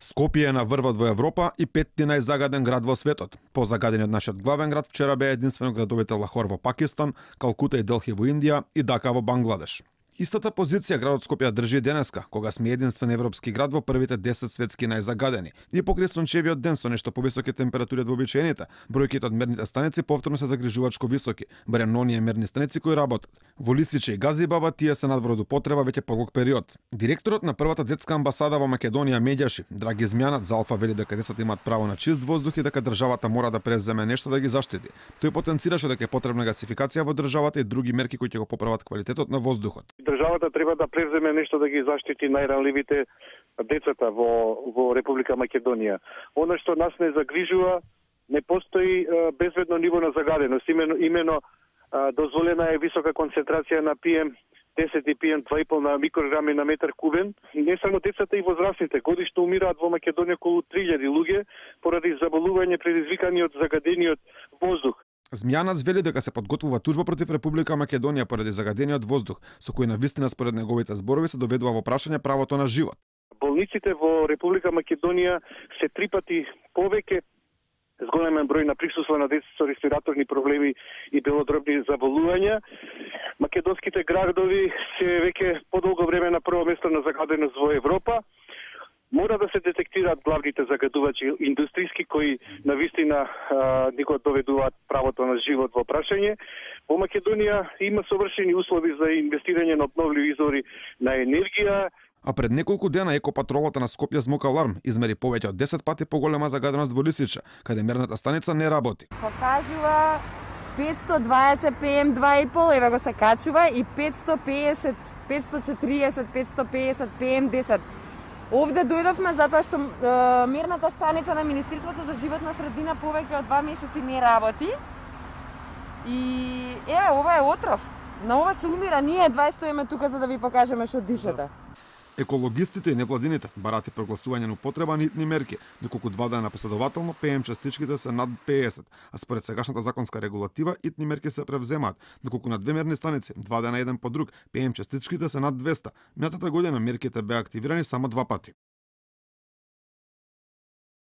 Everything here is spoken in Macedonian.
Скопје е на врвот во Европа и петти најзагаден град во светот. Позагадени од нашиот главен град вчера беа единствено градовите Лахор во Пакистан, Калкута и Делхи во Индија и Дака во Бангладеш. Истата позиција градот Скопје држи денеска, кога сме единствен европски град во првите 10 светски најзагадени. И покрај сончевиот ден со нешто повисоки температури од вообичаените, бројките од мерните станици повторно се загрижувачко високи, барем на оние мерни станици кои работат. Во Лисиче и Газибаба тие се надвор од употреба веќе подолг период. Директорот на првата детска амбасада во Македонија Медјаши, Драги Змјанат за Алфа, вели дека децата имаат право на чист воздух и дека државата мора да преземе нешто да ги заштити. Тој потенцираше дека е потребна гасификација во државата и други мерки кои ќе го поправат квалитетот на воздухот. Државата треба да преземе нешто да ги заштити најранливите децата во Република Македонија. Она што нас не загрижува, не постои безбедно ниво на загаденост. Имено дозволена е висока концентрација на PM10 и PM2,5 на микрограми на метар кубен. Не само децата и возрастните. Годишно умираат во Македонија околу 3000 луѓе поради заболување предизвикани од загадениот воздух. Змјанац вели дека се подготвува тужба против Република Македонија поради загадениот воздух, со кој навистина според неговите зборови се доведува во прашање правото на живот. Болниците во Република Македонија се 3 пати повеќе зголемен број на присуство на деца со респираторни проблеми и белодробни заболувања. Македонските градови се веќе подолго време на прво место на загаденост во Европа. Мора да се детектираат главните загадувачи индустријски кои навистина ни го доведуваат правото на живот во прашање. Во Македонија има совршени услови за инвестирање на обновливи извори на енергија. А пред неколку дена екопатролата на Скопје Звук Аларм измери повеќе од 10 пати поголема загаденост во Лисиче, каде мерната станица не работи. Покажува 520 PM2,5, еве го се качува, и 550, 540, 550 PM10. Овде дојдовме затоа што мерната станица на Министерството за животна средина повеќе од 2 месеци не работи. И еве, ова е отров. На ова се умира, ние 20 стоиме тука за да ви покажеме што дишете. Екологистите и невладините бараат и прогласување на употреба на итни мерки, доколку 2 дена последователно ПМ частичките се над 50, а според сегашната законска регулатива итни мерки се превземаат, доколку на 2 мерни станици, 2 дена еден по друг, ПМ частичките се над 200. Минатата година мерките беа активирани само 2 пати.